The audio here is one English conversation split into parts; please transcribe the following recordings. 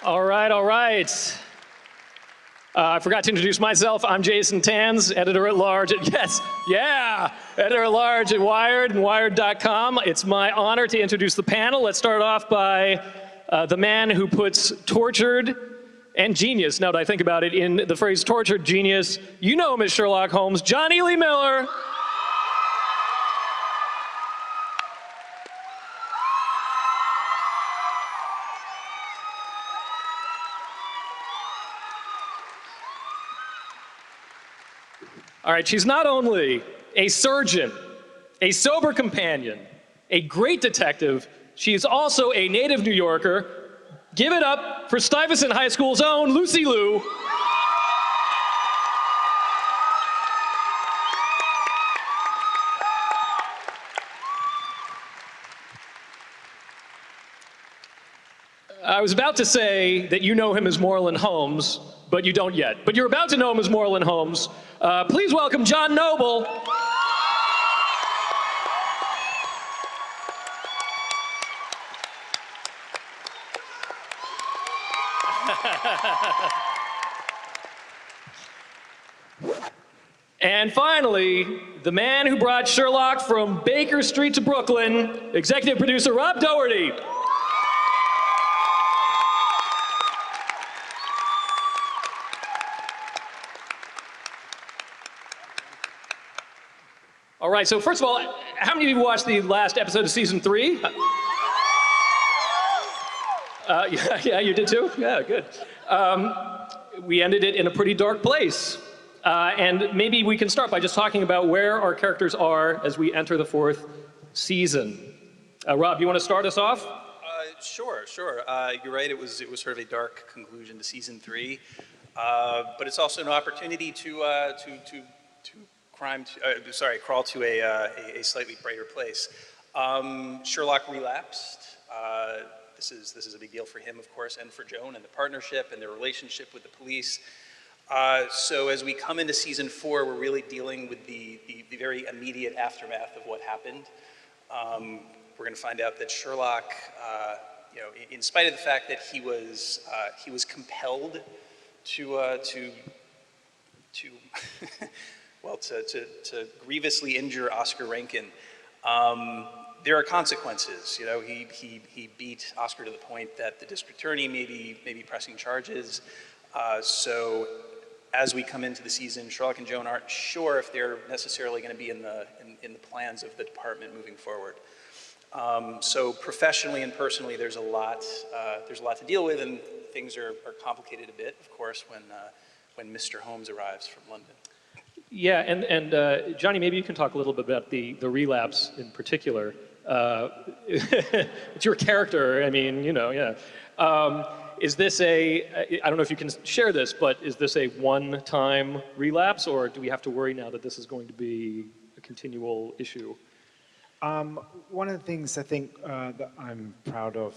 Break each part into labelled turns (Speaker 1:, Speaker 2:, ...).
Speaker 1: All right, all right. I forgot to introduce myself. I'm Jason Tanz, editor-at-large editor-at-large at Wired and Wired.com. It's my honor to introduce the panel. Let's start off by the man who puts tortured and genius, now that I think about it, in the phrase tortured genius. You know him as Sherlock Holmes, Jonny Lee Miller. All right, she's not only a surgeon, a sober companion, a great detective, she is also a native New Yorker. Give it up for Stuyvesant High School's own Lucy Liu. I was about to say that you know him as Moreland Holmes, but you don't yet. But you're about to know him as Moreland Holmes. Please welcome John Noble. And finally, the man who brought Sherlock from Baker Street to Brooklyn, executive producer Rob Doherty. All right, so first of all, how many of you watched the last episode of season 3? Yeah, you did too? Yeah, good. We ended it in a pretty dark place. And maybe we can start by just talking about where our characters are as we enter the 4th season. Rob, you want to start us off?
Speaker 2: Sure. You're right, it was sort of a dark conclusion to season 3. But it's also an opportunity to crawl to a slightly brighter place. Sherlock relapsed. This is a big deal for him, of course, and for Joan and the partnership and their relationship with the police. So as we come into season 4, we're really dealing with the very immediate aftermath of what happened. We're going to find out that Sherlock, in spite of the fact that he was compelled to grievously injure Oscar Rankin, there are consequences. He beat Oscar to the point that the district attorney may be pressing charges. So as we come into the season, Sherlock and Joan aren't sure if they're necessarily going to be in the plans of the department moving forward. So professionally and personally, there's a lot to deal with, and things are complicated a bit, of course, when Mr. Holmes arrives from London.
Speaker 1: Yeah, and Johnny, maybe you can talk a little bit about the relapse in particular. It's your character, I mean, yeah. Is this I don't know if you can share this, but is this a one-time relapse, or do we have to worry now that this is going to be a continual issue?
Speaker 3: One of the things I think that I'm proud of,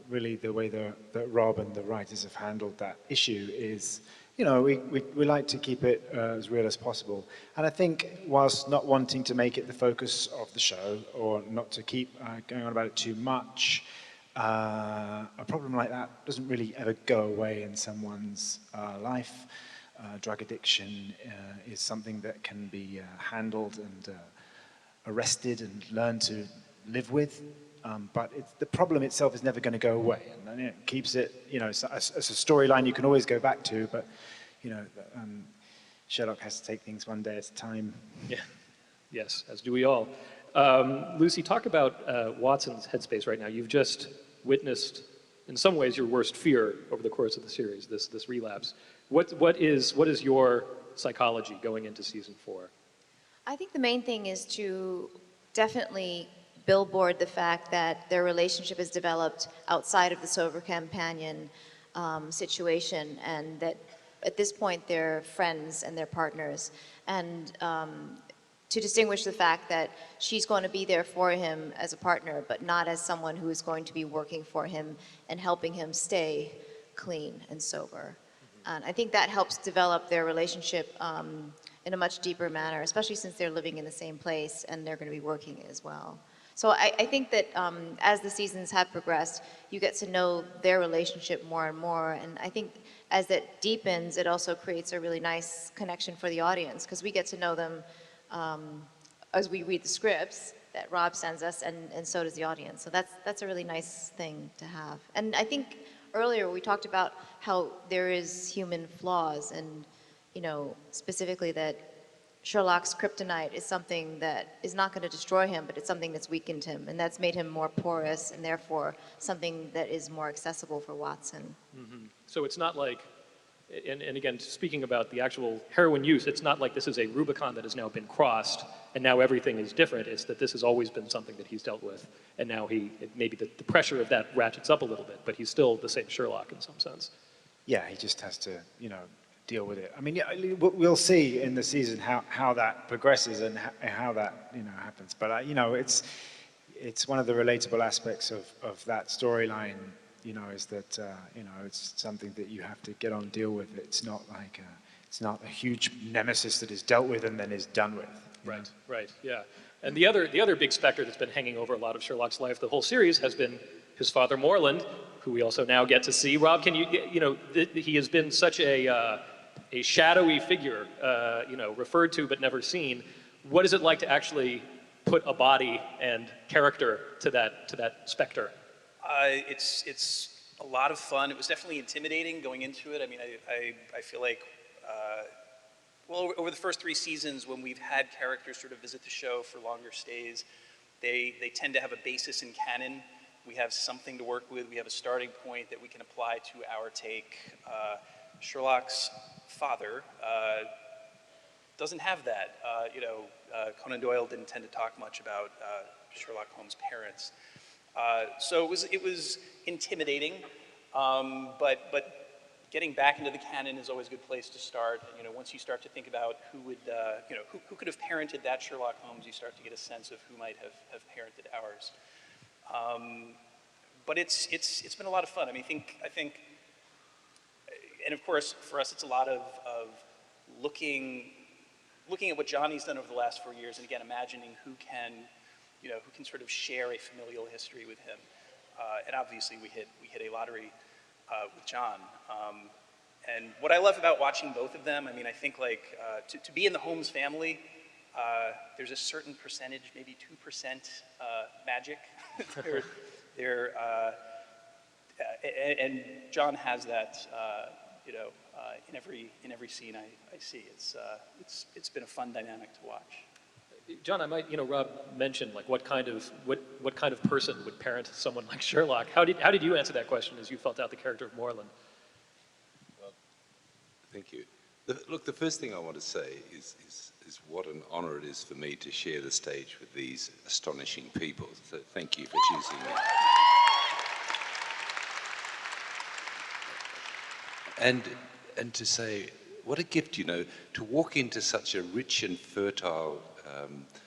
Speaker 3: really the way that Rob and the writers have handled that issue is, we like to keep it as real as possible. And I think whilst not wanting to make it the focus of the show, or not to keep going on about it too much, a problem like that doesn't really ever go away in someone's life. Drug addiction is something that can be handled and arrested and learned to live with. But the problem itself is never going to go away, and it keeps it, it's a storyline you can always go back to, but Sherlock has to take things one day at a time.
Speaker 1: Yeah, yes, as do we all. Lucy, talk about Watson's headspace right now. You've just witnessed, in some ways, your worst fear over the course of the series, this relapse. What is your psychology going into season 4?
Speaker 4: I think the main thing is to definitely billboard the fact that their relationship has developed outside of the sober companion situation, and that at this point they're friends and they're partners, and to distinguish the fact that she's going to be there for him as a partner, but not as someone who is going to be working for him and helping him stay clean and sober. And I think that helps develop their relationship in a much deeper manner, especially since they're living in the same place and they're going to be working as well. So I think that as the seasons have progressed, you get to know their relationship more and more. And I think as that deepens, it also creates a really nice connection for the audience because we get to know them as we read the scripts that Rob sends us, and so does the audience. So that's a really nice thing to have. And I think earlier we talked about how there is human flaws, and specifically that Sherlock's kryptonite is something that is not going to destroy him, but it's something that's weakened him, and that's made him more porous, and therefore something that is more accessible for Watson.
Speaker 1: So it's not like, and again, speaking about the actual heroin use, it's not like this is a Rubicon that has now been crossed and now everything is different. It's that this has always been something that he's dealt with, and now maybe the pressure of that ratchets up a little bit, but he's still the same Sherlock in some sense.
Speaker 3: Yeah, he just has to, deal with it. I mean, yeah, we'll see in the season how that progresses and how that, happens. But, it's one of the relatable aspects of that storyline, is that, it's something that you have to get on, deal with. It's not like, it's not a huge nemesis that is dealt with and then is done with.
Speaker 1: Right, yeah. And the other big specter that's been hanging over a lot of Sherlock's life the whole series has been his father Morland, who we also now get to see. Rob, can he has been such a shadowy figure, referred to but never seen. What is it like to actually put a body and character to that specter?
Speaker 2: It's a lot of fun. It was definitely intimidating going into it. I mean, I feel like, over the first 3 seasons, when we've had characters sort of visit the show for longer stays, they tend to have a basis in canon. We have something to work with. We have a starting point that we can apply to our take. Sherlock's father doesn't have that. Conan Doyle didn't tend to talk much about Sherlock Holmes' parents. So it was intimidating, but getting back into the canon is always a good place to start. Once you start to think about who would, who could have parented that Sherlock Holmes, you start to get a sense of who might have parented ours. But it's been a lot of fun. I mean, I think, and of course for us it's a lot of looking at what Johnny's done over the last 4 years, and again imagining who can sort of share a familial history with him. And obviously we hit a lottery with John. And what I love about watching both of them, I mean, I think like to be in the Holmes family, there's a certain percentage, maybe 2% magic. And John has that, in every scene I see. It's been a fun dynamic to watch.
Speaker 1: John, I might, Rob mentioned like what kind of person would parent someone like Sherlock? How did you answer that question as you felt out the character of Morland?
Speaker 5: Well, thank you. Look, the first thing I want to say is what an honor it is for me to share the stage with these astonishing people. So thank you for choosing me. And to say, what a gift, to walk into such a rich and fertile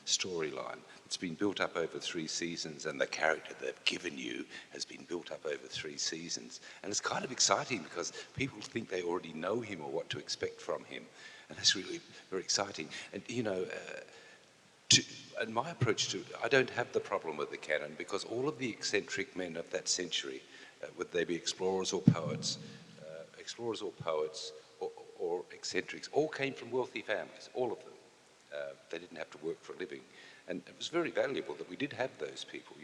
Speaker 5: storyline. It's been built up over 3 seasons, and the character they've given you has been built up over 3 seasons. And it's kind of exciting because people think they already know him or what to expect from him. And that's really very exciting. And, and my approach to it, I don't have the problem with the canon because all of the eccentric men of that century, would they be explorers or poets, or eccentrics, all came from wealthy families, all of them. They didn't have to work for a living. And it was very valuable that we did have those people,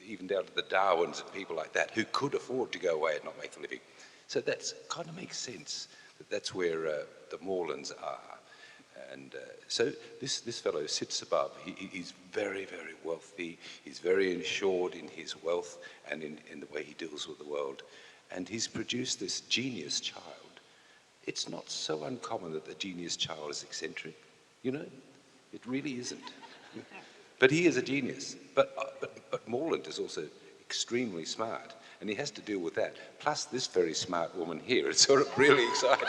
Speaker 5: even down to the Darwins and people like that who could afford to go away and not make a living. So that kind of makes sense that that's where the Morlands are. And so this fellow sits above. He's very, very wealthy. He's very insured in his wealth and in the way he deals with the world. And he's produced this genius child. It's not so uncommon that the genius child is eccentric, It really isn't. But he is a genius. But Morland is also extremely smart, and he has to deal with that. Plus this very smart woman here. It's sort of really exciting.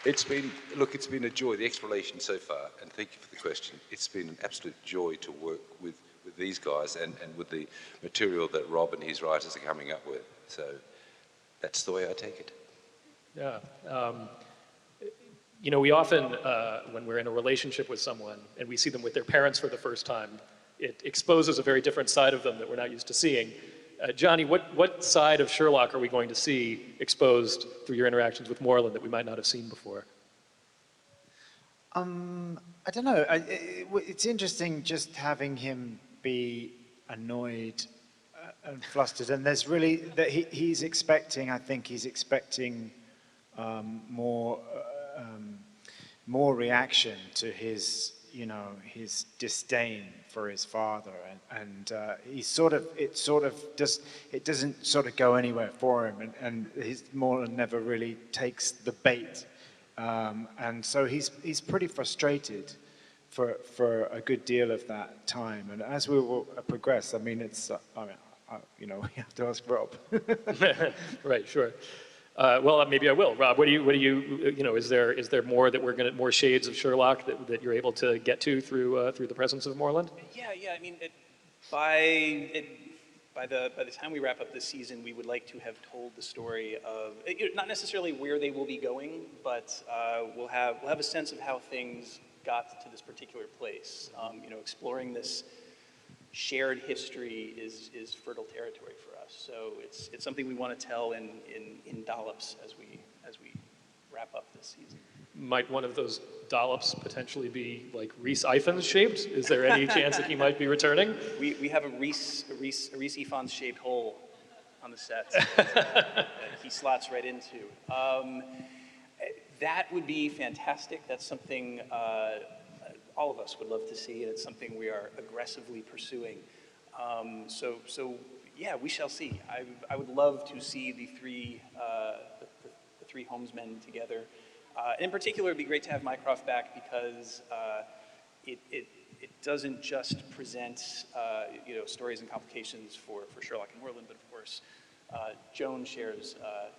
Speaker 5: It's been a joy, the explanation so far, and thank you for the question. It's been an absolute joy to work with these guys and with the material that Rob and his writers are coming up with. So that's the way I take it.
Speaker 1: Yeah. You know, we often, when we're in a relationship with someone and we see them with their parents for the first time, it exposes a very different side of them that we're not used to seeing. Jonny, what side of Sherlock are we going to see exposed through your interactions with Moreland that we might not have seen before?
Speaker 3: I don't know. It's interesting just having him be annoyed and flustered, and there's really that he's expecting. I think he's expecting more reaction to his, his disdain for his father, and he's it doesn't sort of go anywhere for him, and his Moreland never really takes the bait. And so he's pretty frustrated for a good deal of that time. And as we will progress, I mean, it's, we have to ask Rob.
Speaker 1: Right, sure. Well, maybe I will. Rob, what do you, is there more that more shades of Sherlock that you're able to get to through the presence of Moreland?
Speaker 2: Yeah. I mean, by the time we wrap up this season, we would like to have told the story of, not necessarily where they will be going, but we'll have a sense of how things got to this particular place. Exploring this shared history is fertile territory for us. So it's something we want to tell in dollops as we wrap up this season.
Speaker 1: Might one of those dollops potentially be like Rhys Ifans shaped? Is there any chance that he might be returning?
Speaker 2: We have a Rhys Ifans shaped hole on the set that he slots right into. That would be fantastic. That's something all of us would love to see, and it's something we are aggressively pursuing. So yeah, we shall see. I would love to see the three Holmesmen together. In particular, it'd be great to have Mycroft back because it doesn't just present stories and complications for Sherlock and Moreland, but of course Joan shares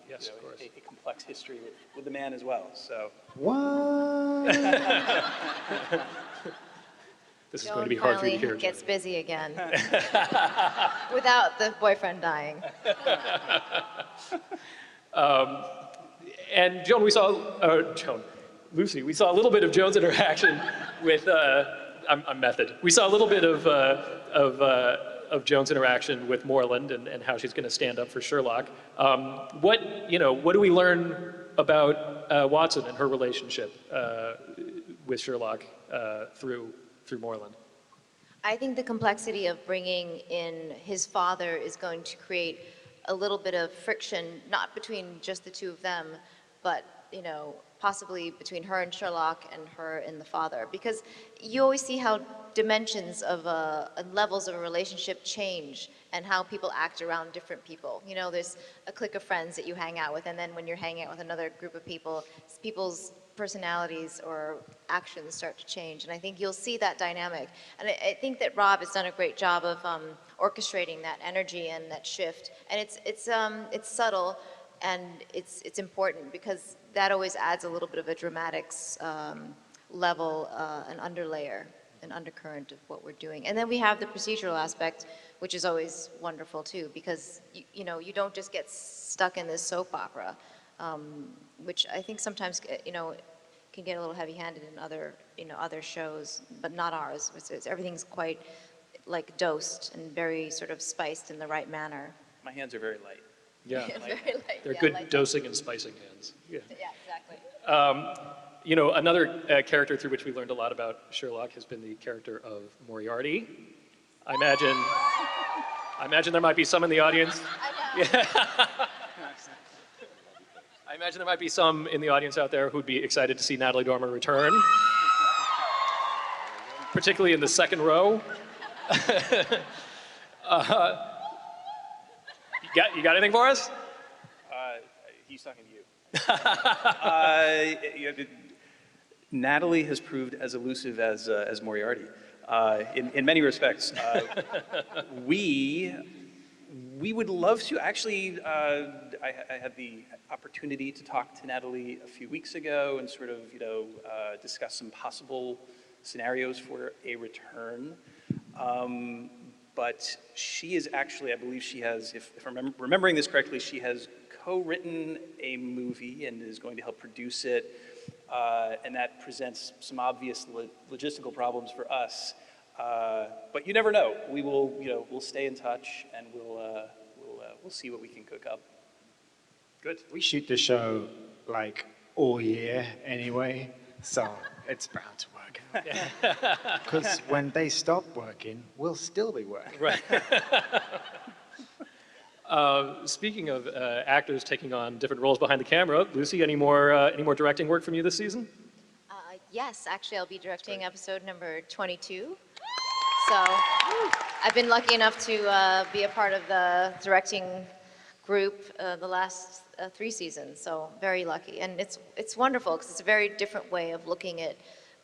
Speaker 1: Yes, of course.
Speaker 2: a complex history with the man as well. So
Speaker 3: What?
Speaker 1: This is going to be hard for you to hear,
Speaker 4: Joan gets
Speaker 1: Jonny.
Speaker 4: busy again without the boyfriend dying.
Speaker 1: And Joan, Lucy, we saw a little bit of Joan's interaction with, I'm method. We saw a little bit of Joan's interaction with Moreland and how she's going to stand up for Sherlock. What do we learn about Watson and her relationship with Sherlock through Moreland?
Speaker 4: I think the complexity of bringing in his father is going to create a little bit of friction, not between just the two of them, but possibly between her and Sherlock and her and the father, because you always see how dimensions of and levels of a relationship change and how people act around different people. There's a clique of friends that you hang out with, and then when you're hanging out with another group of people, people's personalities or actions start to change, and I think you'll see that dynamic. And I think that Rob has done a great job of orchestrating that energy and that shift, and it's subtle and it's important because that always adds a little bit of a dramatics level, an underlayer, an undercurrent of what we're doing. And then we have the procedural aspect, which is always wonderful too, because you don't just get stuck in this soap opera, which I think sometimes can get a little heavy-handed in other shows, but not ours. Everything's quite like dosed and very sort of spiced in the right manner.
Speaker 2: my hands are very light.
Speaker 1: Yeah,
Speaker 4: Very light,
Speaker 1: they're
Speaker 4: yeah,
Speaker 1: good
Speaker 4: light.
Speaker 1: dosing and spicing hands. Yeah.
Speaker 4: Yeah, exactly.
Speaker 1: Another character through which we learned a lot about Sherlock has been the character of Moriarty. I imagine there might be some in the audience.
Speaker 4: I know.
Speaker 1: I imagine there might be some in the audience out there who'd be excited to see Natalie Dormer return, particularly in the second row. You got anything for us?
Speaker 2: He's talking to you. Natalie has proved as elusive as Moriarty in many respects. We would love to actually. I had the opportunity to talk to Natalie a few weeks ago and sort of discuss some possible scenarios for a return. But she is actually, I believe she has, if I'm remembering this correctly, she has co-written a movie and is going to help produce it. and that presents some obvious logistical problems for us. But you never know. We will, we'll stay in touch, and we'll see what we can cook up.
Speaker 1: Good.
Speaker 3: We shoot the show like all year anyway, so it's bound to work out. Because when they stop working, we'll still be working.
Speaker 1: Right. Speaking of actors taking on different roles behind the camera, Lucy, any more directing work from you this season?
Speaker 4: Yes, actually, I'll be directing episode number 22. So I've been lucky enough to be a part of the directing group the last 3 seasons, so very lucky. And it's wonderful because it's a very different way of looking at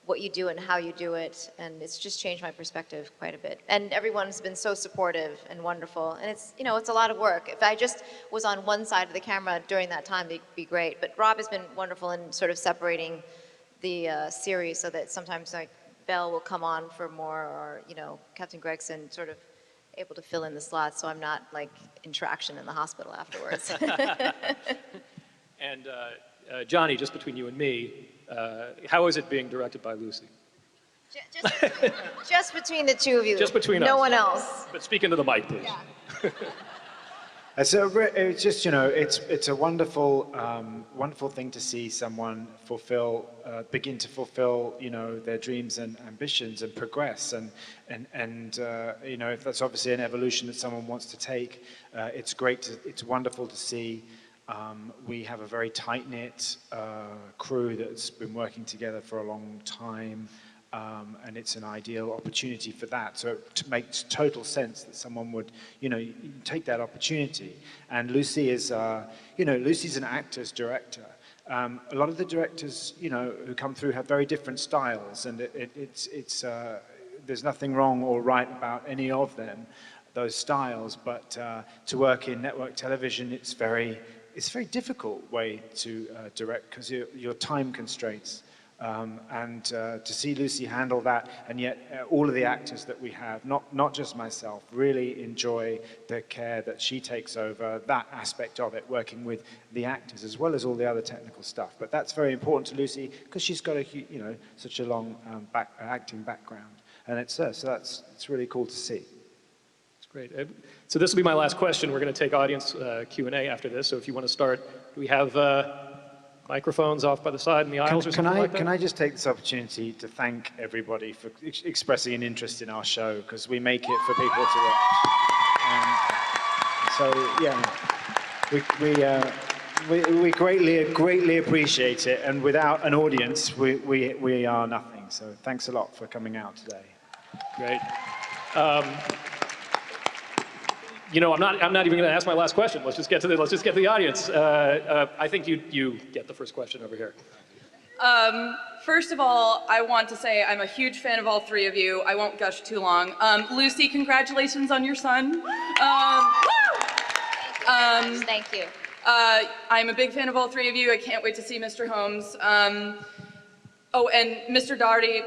Speaker 4: what you do and how you do it, and it's just changed my perspective quite a bit. And everyone's been so supportive and wonderful, and it's a lot of work. If I just was on one side of the camera during that time, it'd be great. But Rob has been wonderful in sort of separating the series so that sometimes like Belle will come on for more, or Captain Gregson sort of able to fill in the slots, so I'm not like in traction in the hospital afterwards.
Speaker 1: And Jonny, just between you and me, how is it being directed by Lucy?
Speaker 4: Just between the two of you.
Speaker 1: Just between us.
Speaker 4: No one else.
Speaker 1: But speak into the mic, please.
Speaker 4: Yeah.
Speaker 3: So it's just, it's a wonderful, wonderful thing to see someone begin to fulfill, their dreams and ambitions and progress. And if that's obviously an evolution that someone wants to take, it's wonderful to see. We have a very tight-knit crew that's been working together for a long time. And it's an ideal opportunity for that. So it makes total sense that someone would, take that opportunity. And Lucy is, Lucy's an actor's director. A lot of the directors, who come through have very different styles, and there's nothing wrong or right about any of them, those styles. But to work in network television, it's a very difficult way to direct because your time constraints. And to see Lucy handle that, and yet all of the actors that we have, not just myself, really enjoy the care that she takes over that aspect of it, working with the actors as well as all the other technical stuff. But that's very important to Lucy because she's got such a long acting background, and it's really cool to see.
Speaker 1: That's great. So this will be my last question. We're going to take audience Q&A after this. So if you want to start, do we have microphones off by the side in the aisles or something like that?
Speaker 3: Can I just take this opportunity to thank everybody for expressing an interest in our show, because we make it for people to watch. We greatly appreciate it, and without an audience, we are nothing. So thanks a lot for coming out today.
Speaker 1: Great. I'm not even going to ask my last question. Let's just get to the audience. I think you get the first question over here.
Speaker 6: First of all, I want to say I'm a huge fan of all 3 of you. I won't gush too long. Lucy, congratulations on your son.
Speaker 4: Thank you.
Speaker 6: I'm a big fan of all 3 of you. I can't wait to see Mr. Holmes. And Mr. Doherty,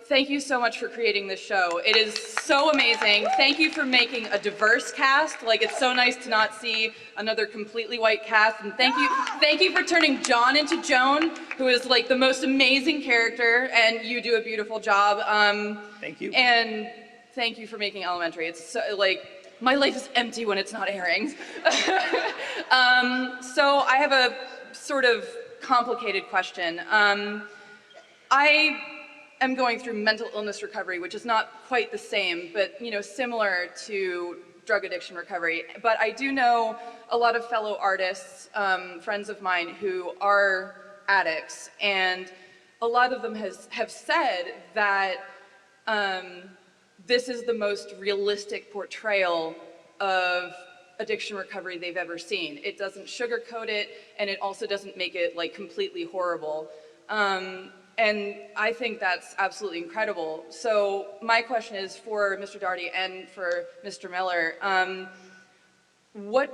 Speaker 6: thank you so much for creating this show. It is so amazing. Thank you for making a diverse cast. Like, it's so nice to not see another completely white cast. And thank you for turning John into Joan, who is like the most amazing character, and you do a beautiful job.
Speaker 2: Thank you.
Speaker 6: And thank you for making Elementary. It's so, my life is empty when it's not airing. So I have a sort of complicated question. I'm going through mental illness recovery, which is not quite the same, but similar to drug addiction recovery. But I do know a lot of fellow artists, friends of mine, who are addicts, and a lot of them have said that this is the most realistic portrayal of addiction recovery they've ever seen. It doesn't sugarcoat it, and it also doesn't make it completely horrible. And I think that's absolutely incredible. So my question is for Mr. Doherty and for Mr. Miller,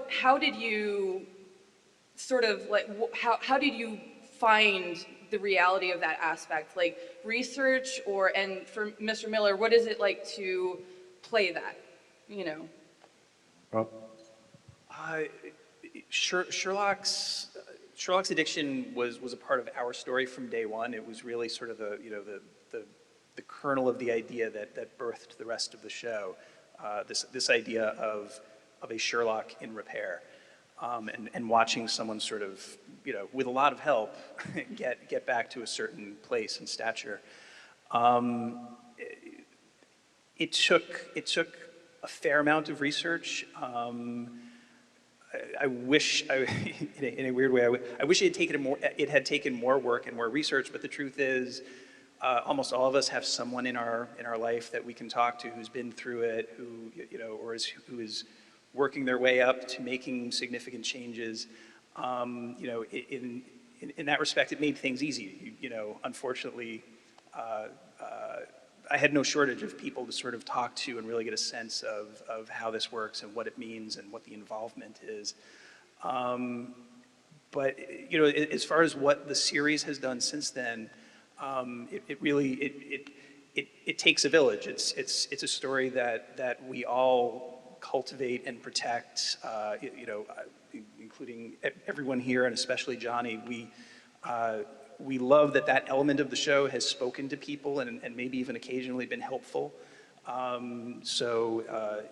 Speaker 6: how did you how did you find the reality of that aspect? Research, and for Mr. Miller, what is it like to play that,
Speaker 3: Rob?
Speaker 2: Sherlock's Sherlock's addiction was a part of our story from day one. It was really sort of the kernel of the idea that birthed the rest of the show. This idea of a Sherlock in repair, and watching someone sort of, with a lot of help, get back to a certain place and stature. It took a fair amount of research. I wish, in a weird way, I wish it had taken more work and more research. But the truth is, almost all of us have someone in our life that we can talk to who's been through it, who is working their way up to making significant changes. In that respect, it made things easy. Unfortunately, I had no shortage of people to sort of talk to and really get a sense of how this works and what it means and what the involvement is. But as far as what the series has done since then, it really takes a village. It's a story that we all cultivate and protect. Including everyone here and especially Jonny. We love that element of the show has spoken to people and maybe even occasionally been helpful. So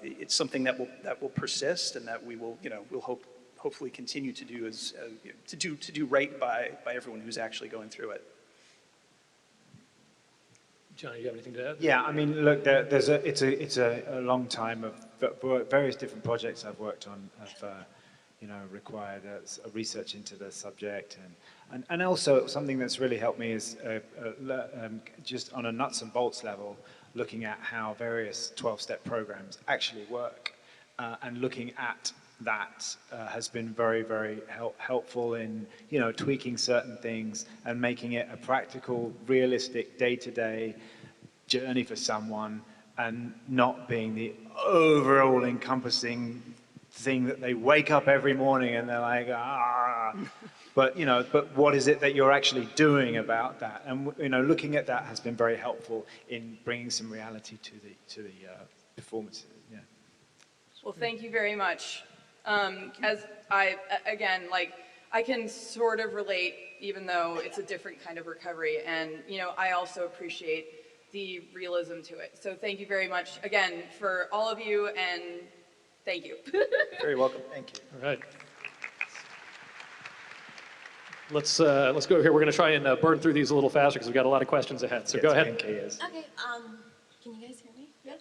Speaker 2: it's something that will persist and that we'll hopefully continue to do to do right by everyone who's actually going through it.
Speaker 1: Jonny, you have anything to add?
Speaker 3: Yeah, I mean, look, it's a long time of various different projects I've worked on have required a research into the subject, and also something that's really helped me is just on a nuts and bolts level, looking at how various 12-step programs actually work, and looking at that has been very, very helpful in tweaking certain things and making it a practical, realistic, day-to-day journey for someone, and not being the overall encompassing thing that they wake up every morning and they're like, but what is it that you're actually doing about that? And looking at that has been very helpful in bringing some reality to the performances. Yeah.
Speaker 6: Well, thank you very much. As I can sort of relate, even though it's a different kind of recovery, and I also appreciate the realism to it. So thank you very much again for all of you, and thank you.
Speaker 3: Very welcome. Thank you.
Speaker 1: All right. Let's go here. We're going to try and burn through these a little faster because we've got a lot of questions ahead. So go ahead.
Speaker 7: Okay, can you guys hear me? Yeah.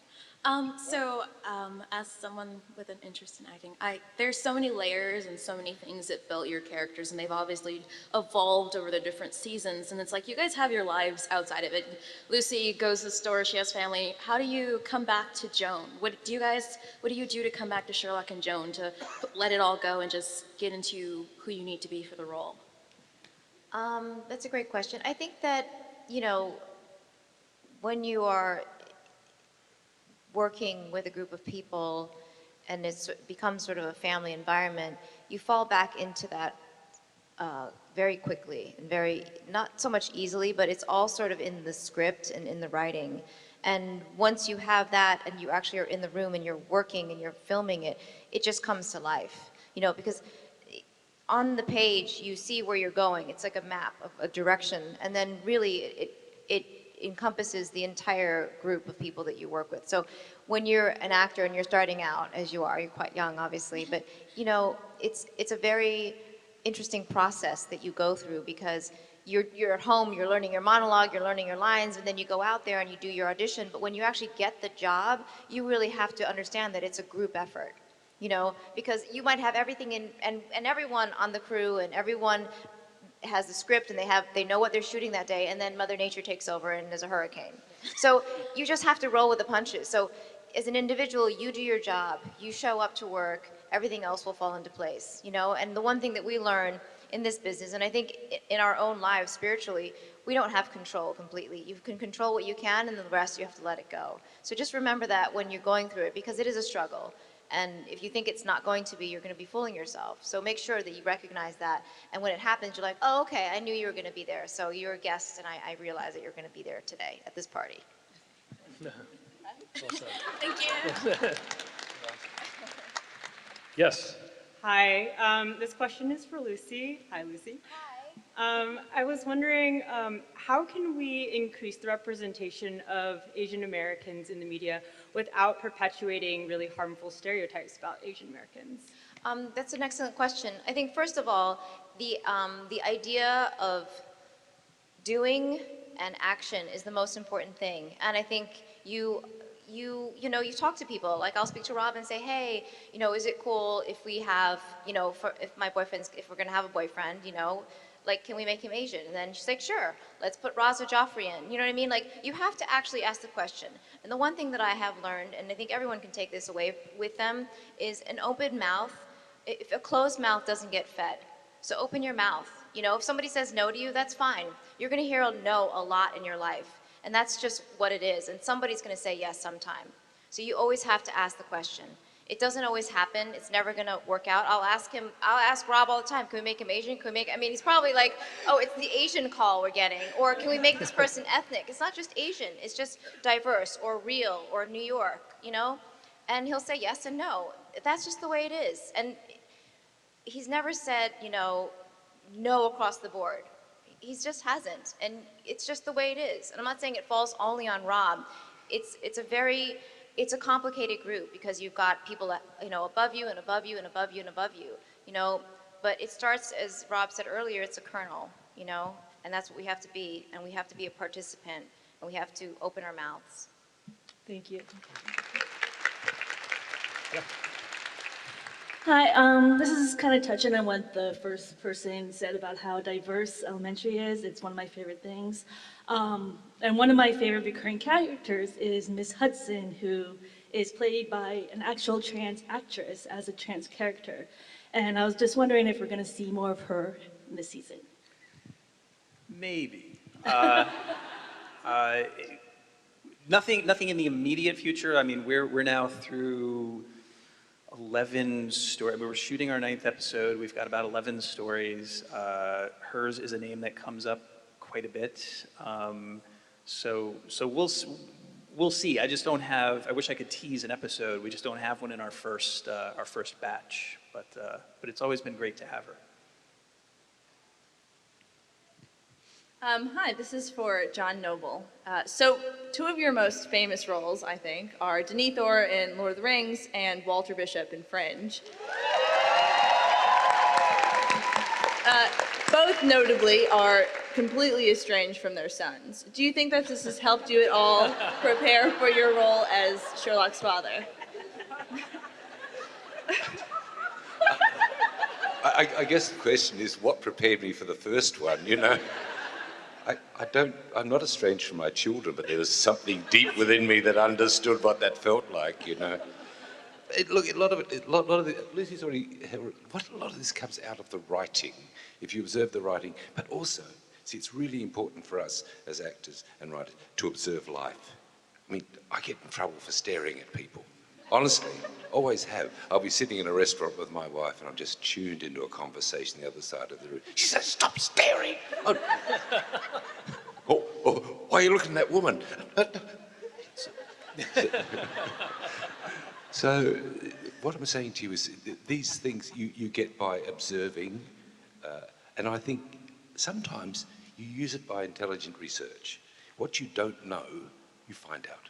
Speaker 7: As someone with an interest in acting, there's so many layers and so many things that built your characters, and they've obviously evolved over the different seasons. And it's like you guys have your lives outside of it. Lucy goes to the store, she has family. How do you come back to Joan? What do you do to come back to Sherlock and Joan, to let it all go and just get into who you need to be for the role?
Speaker 4: That's a great question. I think that, when you are working with a group of people and it becomes sort of a family environment, you fall back into that very quickly and not so much easily, but it's all sort of in the script and in the writing. And once you have that and you actually are in the room and you're working and you're filming it, it just comes to life, because on the page you see where you're going. It's like a map of a direction, and then really it encompasses the entire group of people that you work with. So when you're an actor and you're starting out, as you are, you're quite young obviously, but it's a very interesting process that you go through, because you're at home, you're learning your monologue, you're learning your lines, and then you go out there and you do your audition. But when you actually get the job, you really have to understand that it's a group effort, because you might have everything in, and everyone on the crew and everyone has the script and they know what they're shooting that day, and then Mother Nature takes over and there's a hurricane. So you just have to roll with the punches. So as an individual, you do your job, you show up to work, everything else will fall into place, And the one thing that we learn in this business, and I think in our own lives spiritually, we don't have control completely. You can control what you can, and the rest you have to let it go. So just remember that when you're going through it, because it is a struggle. And if you think it's not going to be, you're going to be fooling yourself. So make sure that you recognize that. And when it happens, you're like, oh, okay, I knew you were going to be there. So you're a guest, and I realize that you're going to be there today at this party.
Speaker 7: Thank you.
Speaker 1: Yes.
Speaker 8: Hi, this question is for Lucy. Hi, Lucy. I was wondering, how can we increase the representation of Asian Americans in the media without perpetuating really harmful stereotypes about Asian Americans?
Speaker 4: That's an excellent question. I think first of all, the idea of doing and action is the most important thing. And I think you talk to people. Like I'll speak to Rob and say, hey, is it cool if we have, if we're gonna have a boyfriend, like, can we make him Asian? And then she's like, sure, let's put Raza Joffrey in. You know what I mean? Like, you have to actually ask the question. And the one thing that I have learned, and I think everyone can take this away with them, is an open mouth. If a closed mouth doesn't get fed, so open your mouth. If somebody says no to you, that's fine. You're gonna hear a no a lot in your life. And that's just what it is. And somebody's gonna say yes sometime. So you always have to ask the question. It doesn't always happen. It's never gonna work out. I'll ask Rob all the time, can we make him Asian? He's probably like, oh, it's the Asian call we're getting. Or can we make this person ethnic? It's not just Asian, it's just diverse or real or New York, And he'll say yes and no. That's just the way it is. And he's never said, no across the board. He just hasn't. And it's just the way it is. And I'm not saying it falls only on Rob. It's a complicated group because you've got people above you and above you and above you and above you, but it starts, as Rob said earlier, it's a kernel, and that's what we have to be, and we have to be a participant, and we have to open our mouths.
Speaker 8: Thank you.
Speaker 9: Hi, this is kind of touching on what the first person said about how diverse elementary is. It's one of my favorite things. And one of my favorite recurring characters is Miss Hudson, who is played by an actual trans actress as a trans character. And I was just wondering if we're going to see more of her in this season.
Speaker 2: Maybe. Nothing in the immediate future. I mean, we're now through 11 stories. We were shooting our 9th episode. We've got about 11 stories. Hers is a name that comes up quite a bit. So we'll see. I just don't have. I wish I could tease an episode. We just don't have one in our first batch. But it's always been great to have her.
Speaker 6: Hi, this is for John Noble. So two of your most famous roles, I think, are Denethor in Lord of the Rings and Walter Bishop in Fringe. Both notably are completely estranged from their sons. Do you think that this has helped you at all prepare for your role as Sherlock's father?
Speaker 5: I guess the question is what prepared me for the first one, I'm not estranged from my children, but there was something deep within me that understood what that felt like, Look, a lot of it, Lucy's already, a lot of this comes out of the writing, if you observe the writing, but also, see, it's really important for us as actors and writers to observe life. I mean, I get in trouble for staring at people. Honestly, always have. I'll be sitting in a restaurant with my wife and I'm just tuned into a conversation the other side of the room. She says, stop staring. Why are you looking at that woman? So what I'm saying to you is these things you get by observing, and I think sometimes you use it by intelligent research. What you don't know, you find out.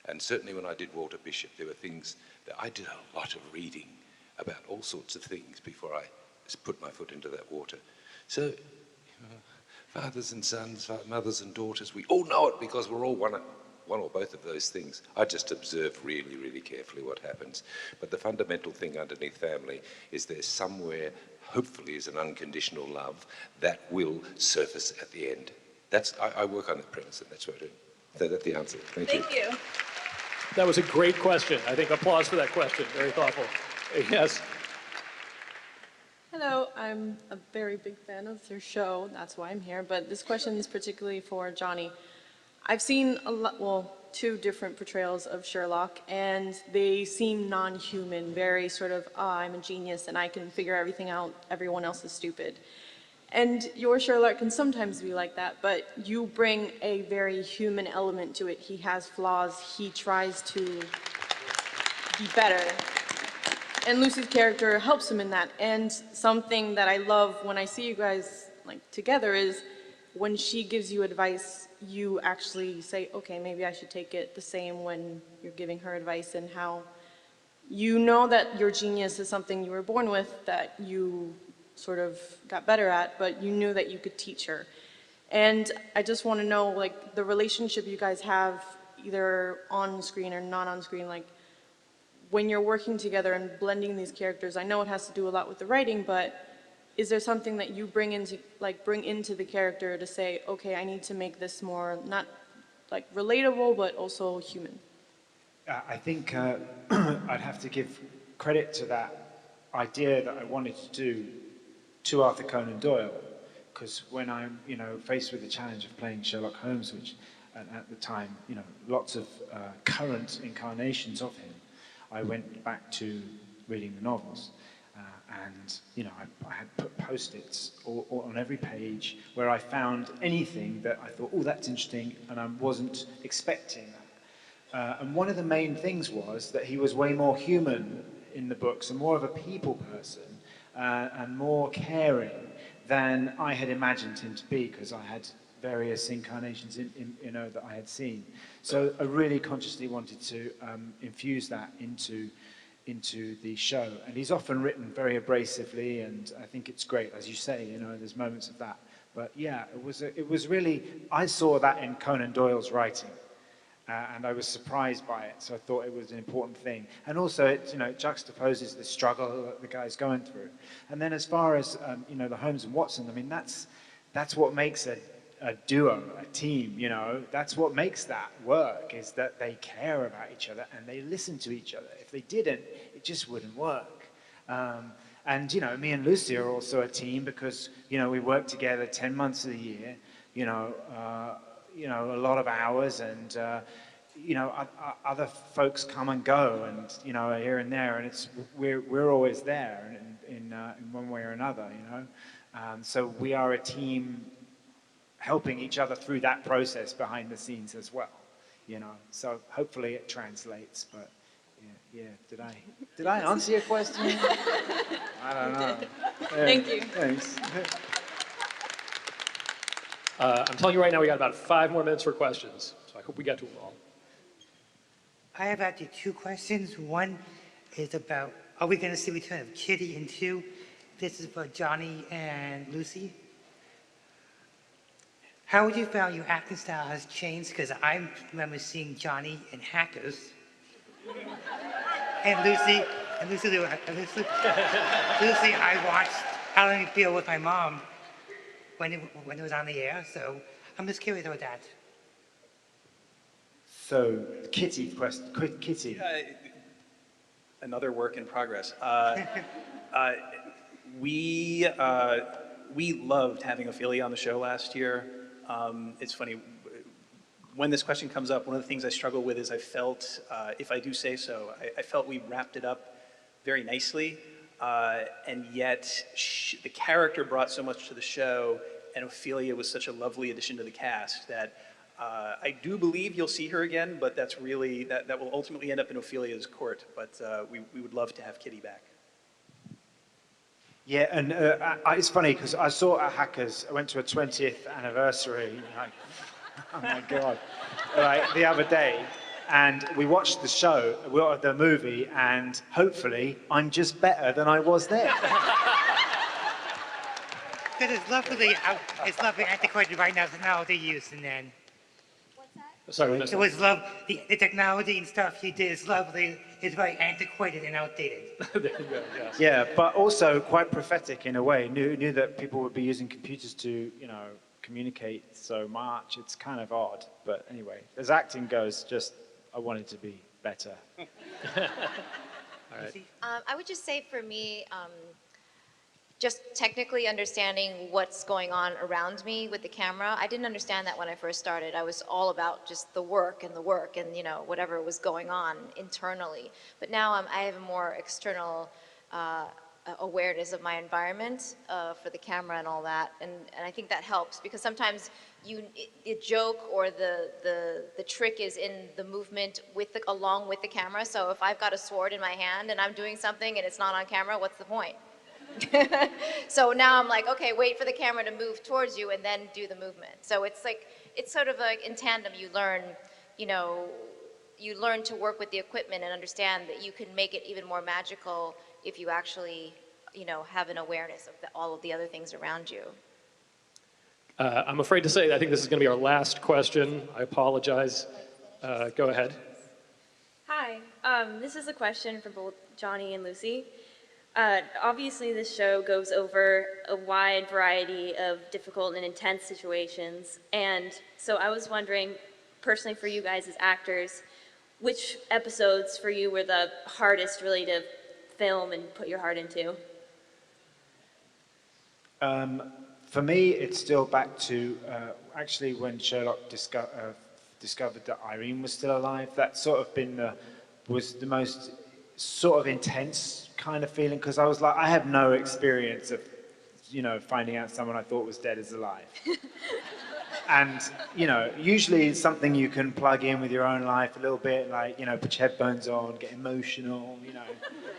Speaker 5: And certainly when I did Walter Bishop, there were things that I did a lot of reading about all sorts of things before I put my foot into that water. So, fathers and sons, mothers and daughters, we all know it because we're all one or both of those things. I just observe really, really carefully what happens. But the fundamental thing underneath family is there's somewhere, hopefully, is an unconditional love that will surface at the end. I work on that premise, and that's what I do. So that's the answer. Thank you.
Speaker 6: Thank you.
Speaker 1: That was a great question. I think applause for that question. Very thoughtful. Yes.
Speaker 10: Hello, I'm a very big fan of their show. That's why I'm here. But this question is particularly for Johnny. I've seen two different portrayals of Sherlock, and they seem non-human, very sort of, I'm a genius and I can figure everything out, everyone else is stupid. And your Sherlock can sometimes be like that, but you bring a very human element to it. He has flaws, he tries to be better. and Lucy's character helps him in that. And something that I love when I see you guys like together is when she gives you advice, you actually say, okay, maybe I should take it the same when you're giving her advice, and how you know that your genius is something you were born with, that you sort of got better at, but you knew that you could teach her. And I just want to know, like, the relationship you guys have, either on screen or not on screen, like, when you're working together and blending these characters. I know it has to do a lot with the writing, but is there something that you bring into the character to say, okay, I need to make this more, not like relatable, but also human?
Speaker 3: I think I'd have to give credit to that idea that I wanted to do to Arthur Conan Doyle, because when I'm, faced with the challenge of playing Sherlock Holmes, which at the time, lots of current incarnations of him, I went back to reading the novels. And I had put post-its on every page where I found anything that I thought, oh, that's interesting, and I wasn't expecting that. And one of the main things was that he was way more human in the books and more of a people person and more caring than I had imagined him to be, because I had various incarnations that I had seen. So I really consciously wanted to infuse that into the show. And he's often written very abrasively, and I think it's great, as you say, there's moments of that. But yeah, it was really, I saw that in Conan Doyle's writing, and I was surprised by it, so I thought it was an important thing. And also, it juxtaposes the struggle that the guy's going through. And then as far as, the Holmes and Watson, I mean, that's what makes a duo, a team, that's what makes that work, is that they care about each other and they listen to each other. If they didn't, it just wouldn't work. And me and Lucy are also a team because, we work together 10 months of the year, a lot of hours, and, other folks come and go, and, here and there, and we're always there in one way or another, so we are a team helping each other through that process behind the scenes as well, So hopefully it translates, but yeah. Did I answer your question? I don't know.
Speaker 10: Thank you.
Speaker 3: Thanks.
Speaker 1: I'm telling you right now, we got about 5 more minutes for questions, so I hope we get to them all.
Speaker 11: I have actually 2 questions. One is about, are we going to see return of Kitty? And 2, this is for Jonny and Lucy. How would you feel your acting style has changed? Because I remember seeing Jonny in Hackers, and Lucy, I watched How Did You Feel with my mom when it was on the air. So I'm just curious about that.
Speaker 3: So Kitty question, Kitty.
Speaker 2: Another work in progress. We loved having Ophelia on the show last year. It's funny, when this question comes up, one of the things I struggle with is I felt, if I do say so, I felt we wrapped it up very nicely, and yet the character brought so much to the show, and Ophelia was such a lovely addition to the cast that I do believe you'll see her again, but that's really, that will ultimately end up in Ophelia's court, but we would love to have Kitty back.
Speaker 3: Yeah, and it's funny because I saw at Hackers, I went to a 20th anniversary, oh my God, the other day, and we watched the show, the movie, and hopefully I'm just better than I was there.
Speaker 11: Because it's lovely antiquated right now, the technology used, and then.
Speaker 1: Sorry,
Speaker 11: It was the technology and stuff you did is lovely. It's very antiquated and outdated.
Speaker 1: There you go, yes.
Speaker 3: Yeah, but also quite prophetic in a way. Knew that people would be using computers to, communicate so much. It's kind of odd, but anyway, as acting goes, I wanted to be better.
Speaker 1: All right.
Speaker 4: I would just say for me, just technically understanding what's going on around me with the camera. I didn't understand that when I first started. I was all about just the work and whatever was going on internally. But now I have a more external awareness of my environment for the camera and all that. And I think that helps because sometimes the joke or the trick is in the movement along with the camera. So if I've got a sword in my hand and I'm doing something and it's not on camera, what's the point? So now I'm like, okay, wait for the camera to move towards you and then do the movement. So it's like, it's sort of like in tandem, you learn to work with the equipment and understand that you can make it even more magical if you actually, have an awareness of all of the other things around you.
Speaker 1: I'm afraid to say, I think this is going to be our last question. I apologize. Go ahead.
Speaker 12: Hi, this is a question for both Jonny and Lucy. Obviously, this show goes over a wide variety of difficult and intense situations, and so I was wondering, personally for you guys as actors, which episodes for you were the hardest really to film and put your heart into?
Speaker 3: For me, it's still back to actually when Sherlock discovered that Irene was still alive. That sort of was the most sort of intense kind of feeling, because I was like, I have no experience of, finding out someone I thought was dead is alive. And, usually it's something you can plug in with your own life a little bit, like, put your headphones on, get emotional,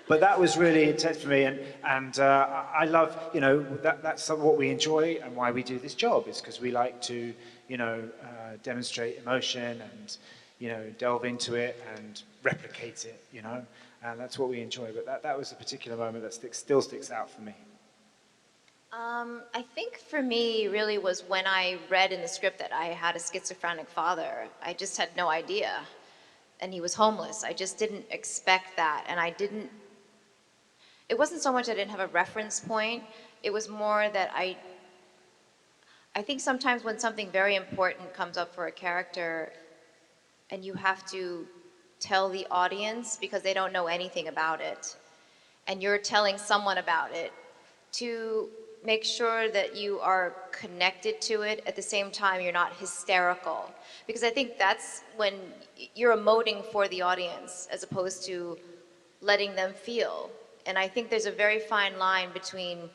Speaker 3: But that was really intense for me, and I love, that's what we enjoy and why we do this job, is because we like to, demonstrate emotion and, delve into it and replicate it, and that's what we enjoy. But that was a particular moment that still sticks out for me.
Speaker 4: I think for me really was when I read in the script that I had a schizophrenic father. I just had no idea. And he was homeless. I just didn't expect that. And it wasn't so much I didn't have a reference point. It was more that I think sometimes when something very important comes up for a character and you have to tell the audience because they don't know anything about it, and you're telling someone about it, to make sure that you are connected to it at the same time you're not hysterical. Because I think that's when you're emoting for the audience as opposed to letting them feel. And I think there's a very fine line between,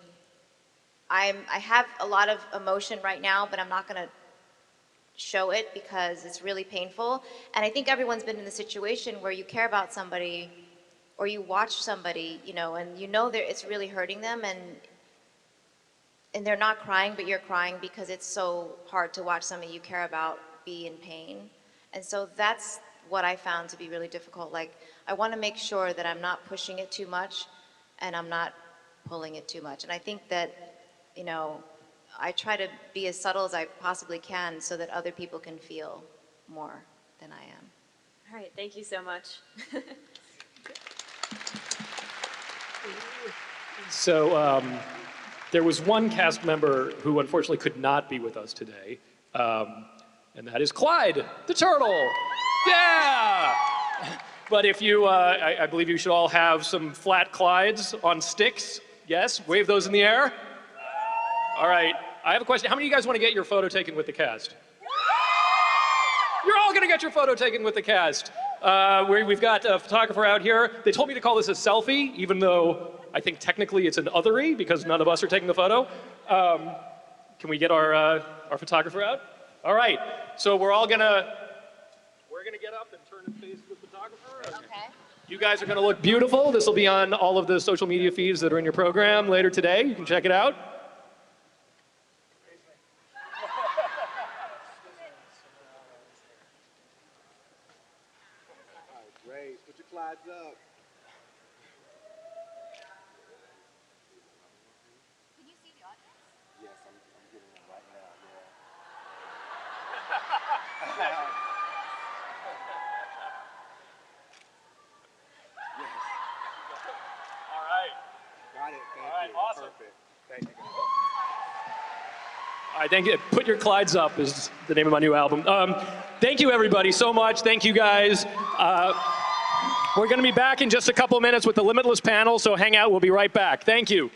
Speaker 4: I have a lot of emotion right now, but I'm not gonna show it because it's really painful. And I think everyone's been in the situation where you care about somebody or you watch somebody, and it's really hurting them, and they're not crying, but you're crying because it's so hard to watch somebody you care about be in pain. And so that's what I found to be really difficult. Like, I want to make sure that I'm not pushing it too much and I'm not pulling it too much. And I think that, I try to be as subtle as I possibly can so that other people can feel more than I am.
Speaker 12: All right, thank you so much.
Speaker 1: So there was one cast member who unfortunately could not be with us today, and that is Clyde, the turtle. Yeah! But if you, I believe you should all have some flat Clydes on sticks. Yes, wave those in the air. All right, I have a question. How many of you guys want to get your photo taken with the cast? You're all going to get your photo taken with the cast. We've got a photographer out here. They told me to call this a selfie, even though I think technically it's an othery because none of us are taking the photo. Can we get our photographer out? All right, so we're gonna get up and turn and face the photographer.
Speaker 4: Okay.
Speaker 1: You guys are gonna look beautiful. This will be on all of the social media feeds that are in your program later today. You can check it out.
Speaker 13: Great, put your Clydes up.
Speaker 4: Can you see the audience?
Speaker 13: Yes, I'm getting them right now, yeah. Yes.
Speaker 1: All right.
Speaker 13: Got it, thank
Speaker 1: All right,
Speaker 13: you.
Speaker 1: awesome.
Speaker 13: Perfect, thank you.
Speaker 1: All right, thank you. Put Your Clydes Up is the name of my new album. Thank you, everybody, so much. Thank you, guys. We're going to be back in just a couple of minutes with the Limitless panel, so hang out. We'll be right back. Thank you.